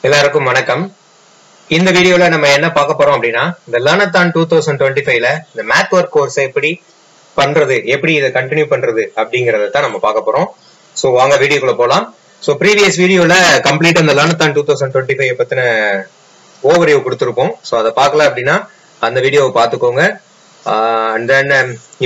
எல்லாருக்கும் வணக்கம். இந்த வீடியோல நம்ம என்ன பார்க்க போறோம் அப்படின்னா, இந்த லேர்னத்தான் 2025ல இந்த மேத் ஒர்க் கோர்ஸ் எப்படி பண்றது, எப்படி இதை கண்டினியூ பண்றது அப்படிங்கறத தான் நம்ம பார்க்க போறோம். சோ வாங்க வீடியோக்குள்ள போலாம். சோ ப்ரீவியஸ் வீடியோல கம்ப்ளீட் அந்த லேர்னத்தான் 2025 பத்தின ஓவர்வியூ கொடுத்திருப்போம். சோ அதை பார்க்கல அப்படின்னா அந்த வீடியோவை பார்த்துக்கோங்க. அண்ட் தென்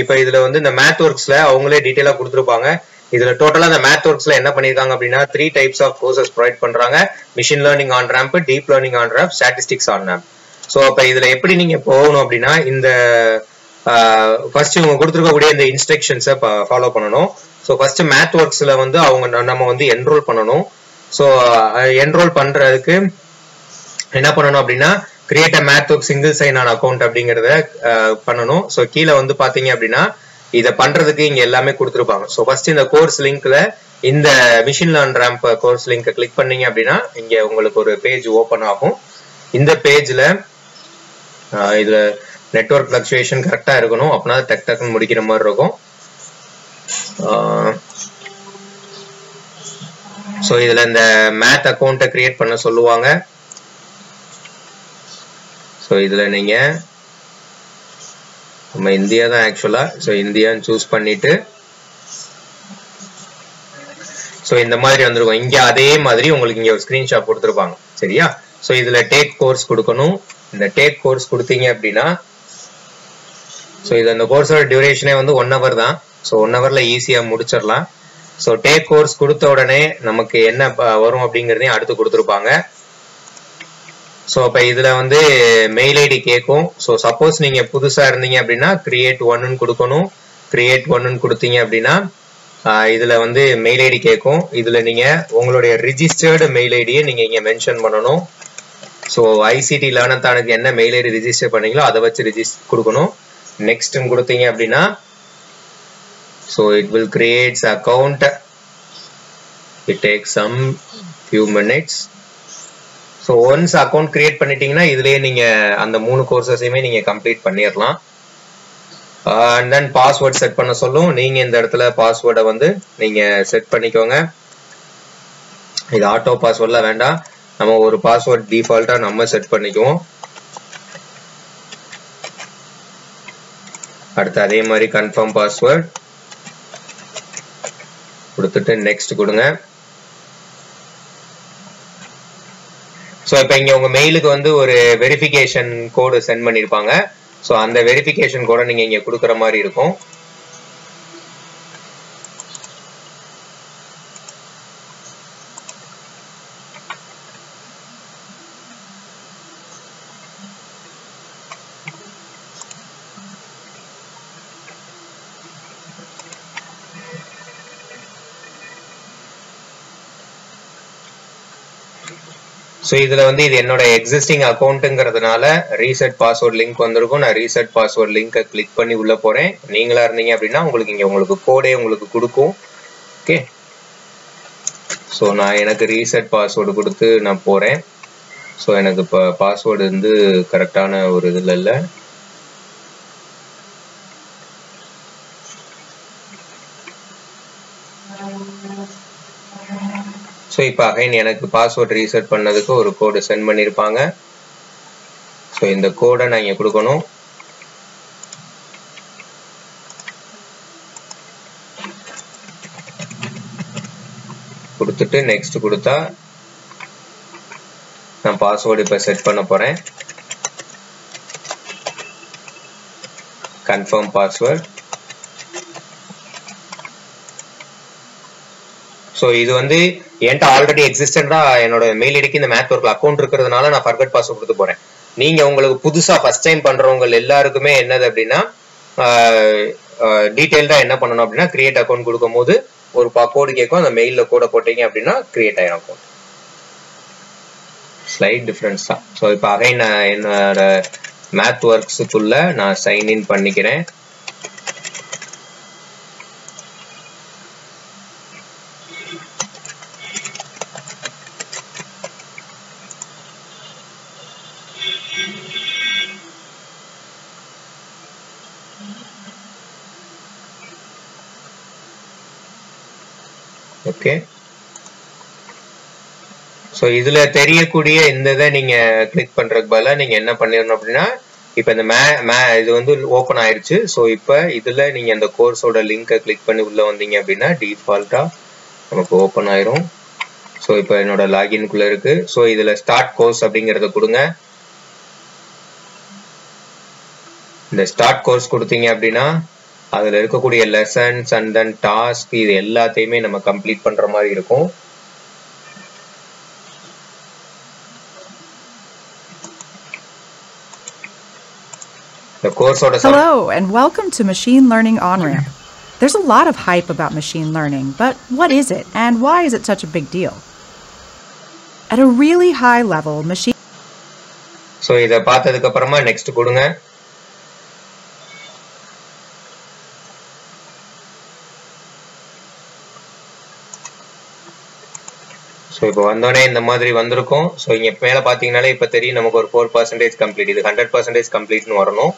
இப்போ இதுல வந்து இந்த மேத் ஒர்க்ஸ்ல அவங்களே டீட்டெயிலா கொடுத்துருப்பாங்க. இதுல டோட்டலா இந்த மேத் ஒர்க்ஸ்ல என்ன பண்ணிருக்காங்க அப்படின்னா 3 டைப்ஸ் ஆஃப் கோர்சஸ் ப்ரொவைட் பண்றாங்க. Machine learning on ramp, deep learning on ramp, statistics on ramp. So அப்ப இதுல எப்படி நீங்க போகணும் அப்படின்னா, இந்த ஃபர்ஸ்ட் இவங்க கொடுத்துருக்கக்கூடிய இந்த இன்ஸ்ட்ரக்ஷன்ஸை ஃபாலோ பண்ணணும். ஸோ ஃபர்ஸ்ட் மேத் ஒர்க்ஸ்ல வந்து நம்ம வந்து என்ரோல் பண்ணணும். ஸோ என்ரோல் பண்றதுக்கு என்ன பண்ணணும் அப்படின்னா, create a MathWorks single sign on account அப்படிங்கறத பண்ணணும். ஸோ கீழே வந்து பாத்தீங்க அப்படின்னா இதை பண்றதுக்கு இங்க எல்லாமே கொடுத்துருப்பாங்க. ஸோ ஃபர்ஸ்ட் இந்த கோர்ஸ் லிங்க்ல இந்த மிஷின் லேர்ன் ரேம்ப் கோர்ஸ் லிங்கை கிளிக் பண்ணீங்க அப்படின்னா இங்க உங்களுக்கு ஒரு பேஜ் ஓபன் ஆகும். இந்த பேஜ்ல இதுல நெட்வொர்க் ஃபிளக்சுவேஷன் கரெக்டா இருக்கணும், அப்படின்னா டக் டக்குன்னு முடிக்கிற மாதிரி இருக்கும். ஸோ இதுல இந்த மேத் அக்கௌண்ட்டை கிரியேட் பண்ண சொல்லுவாங்க. ஸோ இதுல நீங்க நம்ம இந்தியா தான் ஆக்சுவலா, ஸோ இந்தியான்னு சூஸ் பண்ணிட்டு ஸோ இந்த மாதிரி வந்துருக்கும். இங்க அதே மாதிரி உங்களுக்கு இங்க ஒரு ஸ்கிரீன்ஷாட் கொடுத்துருப்பாங்க, சரியா? ஸோ இதுல டேக் கோர்ஸ் கொடுக்கணும். இந்த டேக் கோர்ஸ் கொடுத்தீங்க அப்படின்னா, ஸோ இது அந்த கோர்ஸோட டியூரேஷனே வந்து 1 hour தான். ஸோ 1 hourல ஈஸியா முடிச்சிடலாம். ஸோ டேக் கோர்ஸ் கொடுத்த உடனே நமக்கு என்ன வரும் அப்படிங்கறதையும் அடுத்து கொடுத்துருப்பாங்க. ஸோ அப்ப இதுல வந்து மெயில் ஐடி கேட்கும். ஸோ சப்போஸ் நீங்க புதுசா இருந்தீங்க அப்படின்னா கிரியேட் ஒன்னு கொடுக்கணும். கிரியேட் ஒன்னு கொடுத்தீங்க அப்படின்னா இதுல வந்து மெயில் ஐடி கேட்கும். இதுல நீங்க உங்களுடைய ரிஜிஸ்டர்டு மெயில் ஐடியை நீங்க இங்க மென்ஷன் பண்ணணும். ஸோ ஐசிடி லேர்னத்தானுக்கு என்ன மெயில் ஐடி ரிஜிஸ்டர் பண்ணீங்களோ அதை வச்சு கொடுக்கணும். நெக்ஸ்ட் கொடுத்தீங்க அப்படின்னா so it will creates account. It takes some few minutes. So once account create பண்ணிட்டீங்கன்னா இதுலயே நீங்க அந்த 3 கோர்சஸையுமே நீங்க கம்ப்ளீட் பண்ணிடலாம். அண்ட் தென் பாஸ்வேர்ட் செட் பண்ண சொல்லும். நீங்க இந்த இடத்துல பாஸ்வேர்டை வந்து நீங்க செட் பண்ணிக்கோங்க. இது ஆட்டோ பாஸ்வேர்ட்லாம் வேண்டாம், நம்ம ஒரு பாஸ்வேர்ட் டிஃபால்ட்டா நம்ம செட் பண்ணிக்குவோம். அடுத்து அதே மாதிரி கன்ஃபார்ம் பாஸ்வேர்ட் கொடுத்துட்டு நெக்ஸ்ட் கொடுங்க. ஸோ இப்போ இங்க உங்க மெயிலுக்கு வந்து ஒரு வெரிஃபிகேஷன் கோடு சென்ட் பண்ணிருப்பாங்க. ஸோ அந்த வெரிஃபிகேஷன் கோடை நீங்க இங்க கொடுக்குற மாதிரி இருக்கும். ஸோ இதுல வந்து இது என்னோட எக்ஸிஸ்டிங் அக்கௌண்ட்டுங்கிறதுனால ரீசெட் பாஸ்வேர்ட் லிங்க் வந்திருக்கும். நான் ரீசெட் பாஸ்வேர்ட் லிங்கை கிளிக் பண்ணி உள்ள போறேன். நீங்களா இருந்தீங்க அப்படின்னா உங்களுக்கு இங்க உங்களுக்கு கோடே உங்களுக்கு கொடுக்கும். ஓகே, ஸோ நான் எனக்கு ரீசெட் பாஸ்வேர்டு கொடுத்து நான் போறேன். ஸோ எனக்கு இப்போ பாஸ்வேர்டு வந்து கரெக்டான ஒரு இதுல இல்லை. ஸோ இப்போ அகைன் எனக்கு பாஸ்வேர்ட் ரீசெட் பண்ணதுக்கு ஒரு கோடு சென்ட் பண்ணியிருப்பாங்க. ஸோ இந்த கோடை நான் இங்கே கொடுக்கணும். கொடுத்துட்டு நெக்ஸ்ட் கொடுத்தா நான் பாஸ்வேர்டு இப்போ செட் பண்ண போறேன். Confirm password. ஸோ இது வந்து என்கிட்ட ஆல்ரெடி எக்ஸிஸ்டண்டா என்னோட மெயில் ஐடிக்கு இந்த மேத் ஒர்க் அக்கௌண்ட் இருக்கிறதுனால நான் ஃபர்கட் பாஸ்வேர்ட் கொடுத்து போறேன். நீங்க உங்களுக்கு புதுசா ஃபர்ஸ்ட் டைம் பண்றவங்க எல்லாருக்குமே என்னது அப்படின்னா டீடைல்டா என்ன பண்ணணும் அப்படின்னா கிரியேட் அக்கௌண்ட் கொடுக்கும் போது ஒரு கோடு கேட்கும். அந்த மெயில்ல கோடை போட்டீங்க அப்படின்னா கிரியேட் ஆயிரும் அக்கௌண்ட். ஸ்லைட் டிஃபரன்ஸ் தான். ஸோ இப்போ அகைன் நான் என்னோட மேத் ஒர்க்ஸுக்குள்ள நான் சைன் இன் பண்ணிக்கிறேன். ஓகே, ஸோ இதுல தெரியக்கூடிய இந்த இதை நீங்க கிளிக் பண்றதுக்கு பதிலாக நீங்க என்ன பண்ணிடணும் அப்படின்னா இப்போ இந்த இது வந்து ஓப்பன் ஆயிருச்சு. ஸோ இப்போ இதுல நீங்க அந்த கோர்ஸோட லிங்கை கிளிக் பண்ணி உள்ள வந்தீங்க அப்படின்னா டிஃபால்ட்டா நமக்கு ஓப்பன் ஆயிரும். ஸோ இப்போ என்னோட லாகின்குள்ள இருக்கு. ஸோ இதுல ஸ்டார்ட் கோர்ஸ் அப்படிங்கறத கொடுங்க. இந்த ஸ்டார்ட் கோர்ஸ் கொடுத்தீங்க அப்படின்னா அதுல இருக்கக்கூடிய லெசன்ஸ் அண்ட் தென் டாஸ்க் இது எல்லாத்தையுமே நம்ம கம்ப்ளீட் பண்ற மாதிரி இருக்கும். The course Hello and welcome to Machine Learning On-Ramp. There's a lot of hype about machine learning, but what is it and why is it such a big deal? At a really high level, machine... So, இதை பார்த்ததுக்கு அப்புறமா next கொடுங்க. So இப்போ வந்தோடனே இந்த மாதிரி வந்திருக்கும். So இங்கே மேலே பார்த்தீங்கனாலே இப்போ தெரியும் நமக்கு ஒரு 4% கம்ப்ளீட், இது 100% கம்ப்ளீட்னு வரணும்.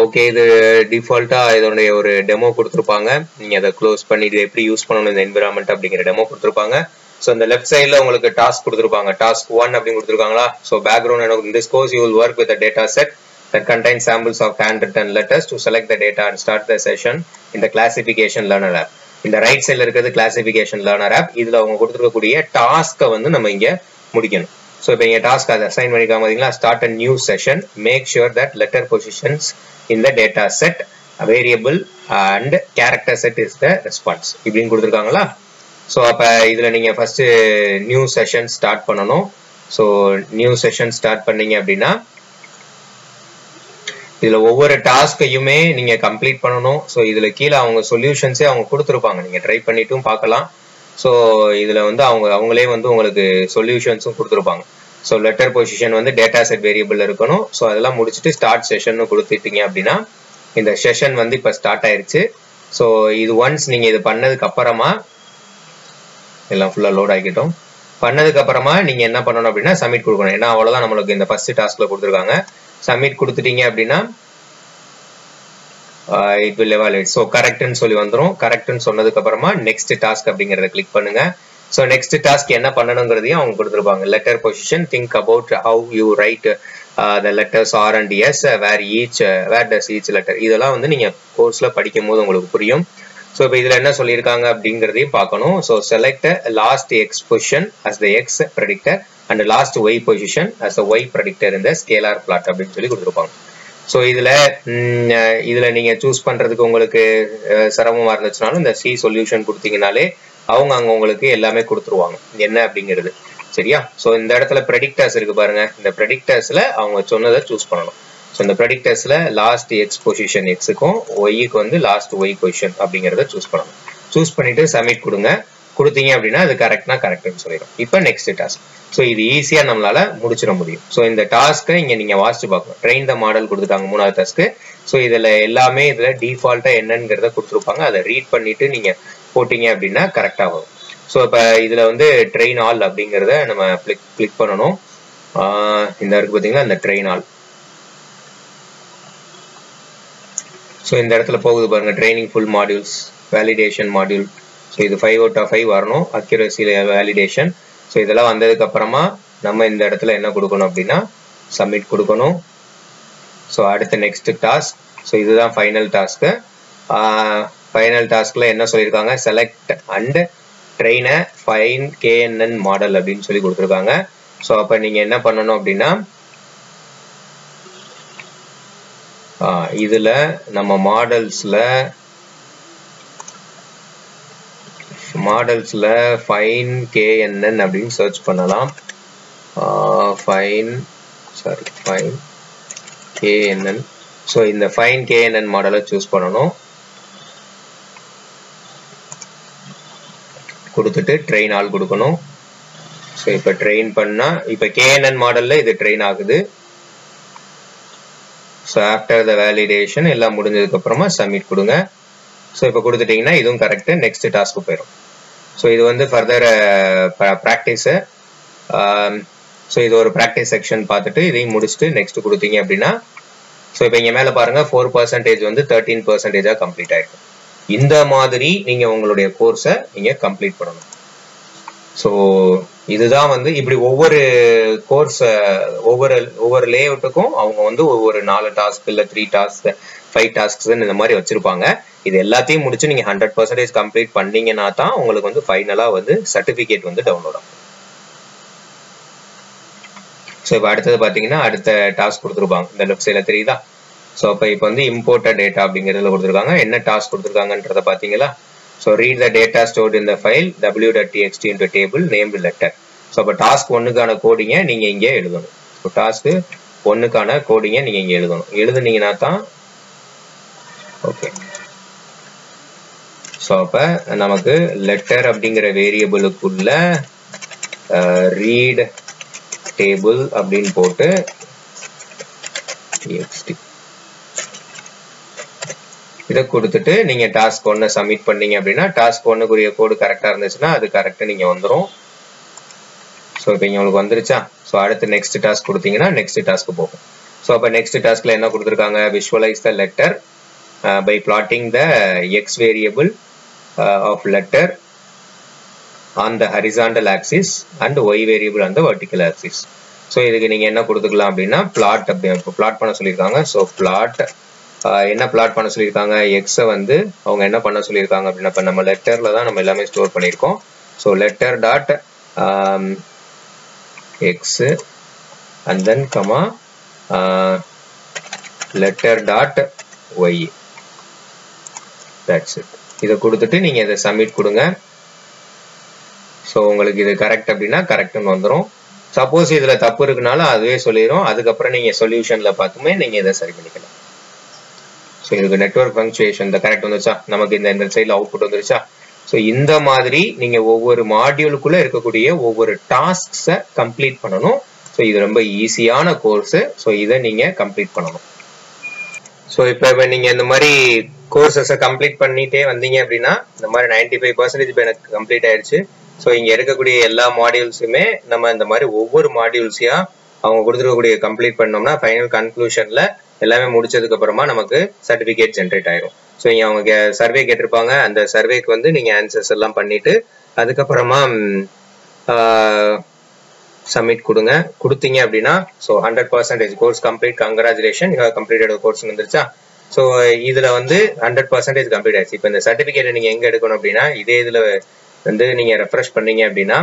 ஓகே, இது டிஃபால்ட்டாக இதோடைய ஒரு டெமோ கொடுத்துருப்பாங்க. நீங்கள் அதை க்ளோஸ் பண்ணி இது எப்படி யூஸ் பண்ணணும் இந்த என்விரான்மெண்ட் அப்படிங்கிற டெமோ கொடுத்துருப்பாங்க. ஸோ இந்த லெஃப்ட் சைடில் உங்களுக்கு டாஸ்க் கொடுத்துருப்பாங்க. டாஸ்க் 1 அப்படின்னு கொடுத்துருக்காங்களா. So background in this course you will work with a data set that contains samples of handwritten letters to select the data and start the session in the classification learner app. இந்த right சைடில் இருக்கிறது classification learner app. இதில் அவங்க கொடுத்துருக்கக்கூடிய டாஸ்க்கை வந்து நம்ம இங்கே முடிக்கணும். ஸோ இப்போ இங்கே டாஸ்க் அதை அசைன் பண்ணிக்காம பார்த்தீங்களா, start a new session, make sure that letter positions in the data set variable and character set is the response இப்படின்னு கொடுத்துருக்காங்களா. ஸோ அப்போ இதில் நீங்கள் ஃபர்ஸ்ட் நியூ செஷன் ஸ்டார்ட் பண்ணணும். ஸோ நியூ செஷன் ஸ்டார்ட் பண்ணீங்க அப்படின்னா இதுல ஒவ்வொரு டாஸ்கையுமே நீங்க கம்ப்ளீட் பண்ணணும். ஸோ இதுல கீழே அவங்க சொல்யூஷன்ஸே அவங்க கொடுத்துருப்பாங்க, நீங்க ட்ரை பண்ணிட்டும் பார்க்கலாம். ஸோ இதுல வந்து அவங்களே வந்து உங்களுக்கு சொல்யூஷன்ஸும் கொடுத்துருப்பாங்க. ஸோ லெட்டர் பொசிஷன் வந்து டேட்டா செட் வேரியபிள் இருக்கணும். ஸோ அதெல்லாம் முடிச்சுட்டு ஸ்டார்ட் செஷன் கொடுத்துட்டீங்க அப்படின்னா இந்த செஷன் வந்து இப்போ ஸ்டார்ட் ஆயிருச்சு. ஸோ இது ஒன்ஸ் நீங்க இது பண்ணதுக்கு அப்புறமா எல்லாம் ஃபுல்லா லோட் ஆகிட்டோம். பண்ணதுக்கு அப்புறமா நீங்க என்ன பண்ணணும் அப்படின்னா சப்மிட் கொடுக்கணும். ஏன்னா அவ்வளவுதான் நம்மளுக்கு இந்த ஃபர்ஸ்ட் டாஸ்க்ல கொடுத்துருக்காங்க. சப்மிட் கொடுத்துட்டீங்க அப்படின்னா இட் வில் எவாலுவேட். ஸோ கரெக்ட்னு சொல்லி வந்துடும். கரெக்ட்னு சொன்னதுக்கு அப்புறமா நெக்ஸ்ட் டாஸ்க் அப்படிங்கறத கிளிக் பண்ணுங்க. ஸோ நெக்ஸ்ட் டாஸ்க் என்ன பண்ணணுங்கிறதையும் அவங்க கொடுத்துருப்பாங்க. Letter position, think about how you write the letters R and S, where does each letter. இதெல்லாம் வந்து நீங்க கோர்ஸ்ல படிக்கும் போது உங்களுக்கு புரியும். ஸோ இப்போ இதுல என்ன சொல்லியிருக்காங்க அப்படிங்கிறதையும் பார்க்கணும். So select last X position as the X predictor and last y position as a y predictor in the scalar plot அப்படின்னு சொல்லி கொடுத்துருப்பாங்க. ஸோ இதுல நீங்க சூஸ் பண்றதுக்கு உங்களுக்கு சிரமமா இருந்துச்சுனாலும் இந்த சி சொல்யூஷன் கொடுத்தீங்கனாலே அவங்க அங்க உங்களுக்கு எல்லாமே கொடுத்துருவாங்க என்ன அப்படிங்கிறது. சரியா? ஸோ இந்த இடத்துல ப்ரெடிக்டர்ஸ் இருக்கு பாருங்க. இந்த ப்ரெடிக்டர்ஸ்ல அவங்க சொன்னதை சூஸ் பண்ணணும். ஸோ இந்த ப்ரெடிக்டர்ஸ்ல லாஸ்ட் எக்ஸ் பொசிஷன் எக்ஸுக்கும் ஒய்க்கு வந்து லாஸ்ட் ஒய் பொசிஷன் அப்படிங்கிறத சூஸ் பண்ணணும். சூஸ் பண்ணிட்டு சப்மிட் கொடுங்க. கொடுத்தீங்க அப்படின்னா அது கரெக்ட்னா கரெக்ட்னு சொல்லிடும். இப்போ நெக்ஸ்ட் டாஸ்க். ஸோ இது ஈஸியா நம்மளால முடிச்சிட முடியும். ஸோ இந்த டாஸ்க்கை இங்க நீங்க வாசிச்சு பார்க்கணும். ட்ரெயின் த மாடல் கொடுத்துட்டாங்க 3வது டாஸ்க்கு. ஸோ இதுல எல்லாமே இதுல டிஃபால்ட்டா என்னங்கிறத கொடுத்துருப்பாங்க. அதை ரீட் பண்ணிட்டு நீங்க போட்டீங்க அப்படின்னா கரெக்டா வரும். ஸோ இப்போ இதுல வந்து ட்ரெயின் ஆல் அப்படிங்கிறத நம்ம கிளிக் பண்ணணும். இந்த இருக்கு பார்த்தீங்கன்னா இந்த ட்ரெயின் ஆல். ஸோ இந்த இடத்துல போகுது பாருங்க, training full modules, validation module. So இது 5 out of 5 வரணும். Accuracy validation. ஸோ இதெல்லாம் வந்ததுக்கு அப்புறமா நம்ம இந்த இடத்துல என்ன கொடுக்கணும் அப்படின்னா சப்மிட் கொடுக்கணும். ஸோ அடுத்த நெக்ஸ்ட் டாஸ்க். ஸோ இதுதான் ஃபைனல் டாஸ்க்கு. ஃபைனல் டாஸ்க்ல என்ன சொல்லியிருக்காங்க, select and train a fine KNN model அப்படின்னு சொல்லி கொடுத்துருக்காங்க. ஸோ அப்போ நீங்க என்ன பண்ணணும் அப்படின்னா இதுல நம்ம மாடல்ஸ்ல ஃபைன் KNN அப்படின்னு சர்ச் பண்ணலாம். Fine KNN. ஸோ இந்த ஃபைன் KNN மாடலை சூஸ் பண்ணணும். கொடுத்துட்டு ட்ரெயின் ஆல் கொடுக்கணும். ஸோ இப்போ ட்ரெயின் பண்ணா இப்போ KNN மாடல்ல இது ட்ரெயின் ஆகுது. ஸோ ஆஃப்டர் த வேலிடேஷன் எல்லாம் முடிஞ்சதுக்கு அப்புறமா சப்மிட் கொடுங்க. ஸோ இப்போ கொடுத்துட்டீங்கன்னா இதுவும் கரெக்ட். நெக்ஸ்ட் டாஸ்க்கு போயிடும். ஸோ இது வந்து ஃபர்தர் ப்ராக்டிஸு. ஸோ இது ஒரு ப்ராக்டிஸ் செக்ஷன் பார்த்துட்டு இதையும் முடிச்சுட்டு நெக்ஸ்ட் கொடுத்தீங்க அப்படின்னா ஸோ இப்போ இங்கே மேலே பாருங்க 4% வந்து 13% கம்ப்ளீட் ஆயிருக்கு. இந்த மாதிரி நீங்க உங்களுடைய கோர்ஸை நீங்க கம்ப்ளீட் பண்ணணும். ஸோ இதுதான் வந்து இப்படி ஒவ்வொரு கோர்ஸ் ஒவ்வொரு லேஅவுட்டுக்கும் அவங்க வந்து ஒவ்வொரு 4 டாஸ்க் இல்ல 3 டாஸ்க் 5 டாஸ்க்ஸ் இந்த மாதிரி வச்சிருப்பாங்க. இது எல்லாத்தையும் முடிச்சு நீங்க 100% கம்ப்ளீட் பண்ணீங்கன்னா தான் உங்களுக்கு வந்து ஃபைனலா வந்து சர்டிபிகேட் வந்து டவுன்லோட் ஆகும். ஸோ இப்போ அடுத்தது பார்த்தீங்கன்னா அடுத்த டாஸ்க் கொடுத்துருப்பாங்க இந்த லெஃப்ட் சைடில் தெரியுதா. ஸோ இப்போ வந்து இம்போர்ட்டட் டேட்டா அப்படிங்கிறதுல கொடுத்துருக்காங்க. என்ன டாஸ்க் கொடுத்துருக்காங்கன்றத பார்த்தீங்களா. So read the data stored in the file w.txt into table named letter. So அப்போ டாஸ்க் 1க்கான கோடிங்கை நீங்கள் இங்கே எழுதணும். ஸோ டாஸ்க் 1க்கான கோடிங்கை நீங்கள் இங்கே எழுதணும். எழுதுனீங்கன்னா தான் ஓகே. ஸோ அப்போ நமக்கு லெட்டர் அப்படிங்கிற வேரியபிளுக்குள்ள ரீட் டேபிள் அப்படின்னு போட்டு இதை கொடுத்துட்டு நீங்க டாஸ்க் 1 சப்மிட் பண்ணீங்க அப்படின்னா டாஸ்க் 1க்குரிய கோடு கரெக்டா இருந்துச்சுன்னா அது கரெக்டா நீங்க வந்துடும். ஸோ இப்போ இங்க உங்களுக்கு வந்துருச்சா. ஸோ அடுத்து நெக்ஸ்ட் டாஸ்க் கொடுத்தீங்கன்னா நெக்ஸ்ட் டாஸ்க்கு போகும். ஸோ அப்போ நெக்ஸ்ட் டாஸ்க்ல என்ன கொடுத்துருக்காங்க, visualise the letter by plotting the X variable of letter on the horizontal axis and y variable on the vertical axis. So இதுக்கு நீங்க என்ன கொடுத்துக்கலாம் அப்படின்னா பிளாட் பிளாட் பண்ண சொல்லியிருக்காங்க. ஸோ பிளாட் என்ன பிளாட் பண்ண சொல்லியிருக்காங்க, எக்ஸை வந்து அவங்க என்ன பண்ண சொல்லியிருக்காங்க அப்படின்னா இப்போ நம்ம லெட்டர்ல தான் நம்ம எல்லாமே ஸ்டோர் பண்ணியிருக்கோம். So letter dot X and then comma letter dot Y. That's it. இதை கொடுத்துட்டு நீங்க இதை சப்மிட் கொடுங்க. ஸோ உங்களுக்கு இது கரெக்ட் அப்படின்னா கரெக்ட்னு வந்துடும். சப்போஸ் இதுல தப்பு இருக்குனால அதுவே சொல்லிடும். அதுக்கப்புறம் நீங்க சொல்யூஷன்ல பார்த்துமே நீங்க இதை சரி பண்ணிக்கலாம். ஸோ இதுக்கு நெட்வொர்க் பங்க்சுவேஷன் இந்த கரெக்ட் வந்துருச்சா, நமக்கு இந்த சைட்ல அவுட்புட் வந்துருச்சா. ஸோ இந்த மாதிரி நீங்க ஒவ்வொரு மாடியூலுக்குள்ள இருக்கக்கூடிய ஒவ்வொரு டாஸ்க்ஸை கம்ப்ளீட் பண்ணணும். ஸோ இது ரொம்ப ஈஸியான கோர்ஸ். ஸோ இதை நீங்க கம்ப்ளீட் பண்ணணும். ஸோ இப்போ நீங்க இந்த மாதிரி கோர்சஸை கம்ப்ளீட் பண்ணிட்டே வந்தீங்க அப்படின்னா இந்த மாதிரி 95% இப்போ எனக்கு கம்ப்ளீட் ஆயிடுச்சு. ஸோ இங்க இருக்கக்கூடிய எல்லா மாடியூல்ஸுமே நம்ம இந்த மாதிரி ஒவ்வொரு மாடியூல்ஸையா அவங்க கொடுத்துருக்கக்கூடிய கம்ப்ளீட் பண்ணோம்னா ஃபைனல் கன்க்ளூஷன்ல எல்லாமே முடிச்சதுக்கு அப்புறமா நமக்கு சர்டிபிகேட் ஜென்ரேட் ஆயிரும். ஸோ இங்க அவங்க சர்வே கேட்டிருப்பாங்க. அந்த சர்வேக்கு வந்து நீங்க ஆன்சர்ஸ் எல்லாம் பண்ணிட்டு அதுக்கப்புறமா சப்மிட் கொடுங்க. கொடுத்தீங்க அப்படின்னா so 100% course complete, congratulation, you have completed course வந்துருச்சா. ஸோ இதுல வந்து 100% கம்ப்ளீட் ஆயிடுச்சு. இப்போ இந்த சர்டிபிகேட்டை நீங்க எங்க எடுக்கணும் அப்படின்னா இதே இதுல வந்து நீங்க ரெஃப்ரெஷ் பண்ணீங்க அப்படின்னா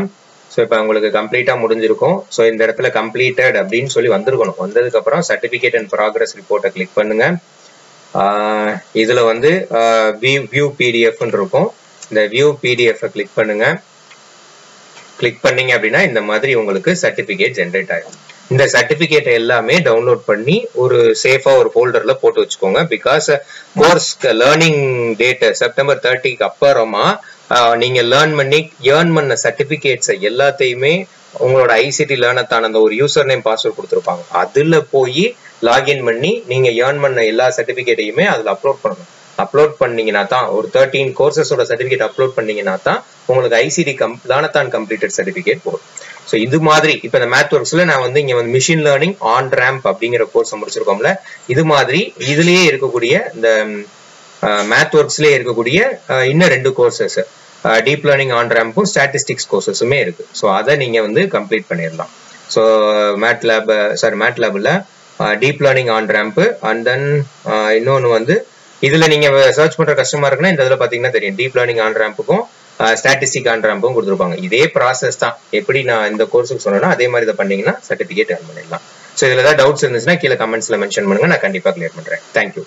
ஸோ இப்போ உங்களுக்கு கம்ப்ளீட்டா முடிஞ்சிருக்கும். ஸோ இந்த இடத்துல கம்ப்ளீட்டட் அப்படின்னு சொல்லி வந்திருக்கணும். வந்ததுக்கு அப்புறம் சர்டிபிகேட் அண்ட் ப்ராக்ரஸ் ரிப்போர்ட்டை கிளிக் பண்ணுங்க. இதுல வந்து வியூ பிடிஎஃப்னு இருக்கும். இந்த வியூ பிடிஎஃப் கிளிக் பண்ணுங்க. கிளிக் பண்ணீங்க அப்படின்னா இந்த மாதிரி உங்களுக்கு சர்டிபிகேட் ஜென்ரேட் ஆகும். இந்த சர்டிபிகேட் எல்லாமே டவுன்லோட் பண்ணி ஒரு சேஃபா ஒரு ஃபோல்டர்ல போட்டு வச்சுக்கோங்க. Because course learning date September 30க்கு அப்புறமா நீங்க ஏர்ன் பண்ண சர்டிபிகேட்ஸ் எல்லாத்தையுமே உங்களோட ஐசிடி லேர்னத்தான அந்த ஒரு யூசர் நேம் பாஸ்வேர்ட் கொடுத்துருப்பாங்க. அதுல போய் லாகின் பண்ணி நீங்க ஏர்ன் பண்ண எல்லா சர்டிபிகேட்டையுமே அதுல அப்லோட் பண்ணணும். அப்லோட் பண்ணீங்கன்னா தான் ஒரு 13 கோர்சஸோட சர்டிபிகேட் அப்லோட் பண்ணீங்கன்னா தான் உங்களுக்கு ஐசிடி லேர்னத்தான் கம்ப்ளீட்டட் சர்டிபிகேட் போடும். ஸோ இது மாதிரி இப்போ இந்த மேத் ஒர்க்ஸ்ல நான் வந்து இங்க வந்து மிஷின் லேர்னிங் ஆன் ரேம்ப் அப்படிங்கிற கோர்ஸ் முடிச்சிருக்கோம்ல, இது மாதிரி இதுலயே இருக்கக்கூடிய இந்த மேத் ஒர்க்ஸ்லயே இருக்கக்கூடிய இன்னும் 2 கோர்சஸ் டீப் லேர்னிங் ஆன் ரேம்பும் ஸ்டாட்டிஸ்டிக்ஸ் கோர்சஸுமே இருக்கு. ஸோ அதை நீங்க வந்து கம்ப்ளீட் பண்ணிடலாம். ஸோ மேட்லேப்ல deep learning on ramp and then இன்னொன்று வந்து இதுல நீங்க சர்ச் பண்ற கஷ்டமா இருக்குன்னா இந்த இதுல பாத்தீங்கன்னா தெரியும் டீப் லேர்னிங் ஆன் ரேம்புக்கும் ஸ்டாட்டிஸ்டிக் ஆன் ரேம்பும் கொடுத்துருப்பாங்க. இதே ப்ராசஸ் தான். எப்படி நான் இந்த கோர்ஸுக்கு சொன்னேன்னா அதே மாதிரி இதை பண்ணீங்கன்னா சர்டிபிகேட் ஏர்ன் பண்ணிடலாம். ஸோ இதுல ஏதாவது டவுட்ஸ் இருந்துச்சுன்னா கீழே கமெண்ட்ஸ்ல மென்ஷன் பண்ணுங்க, நான் கண்டிப்பா கிளியர் பண்றேன். தேங்க்யூ.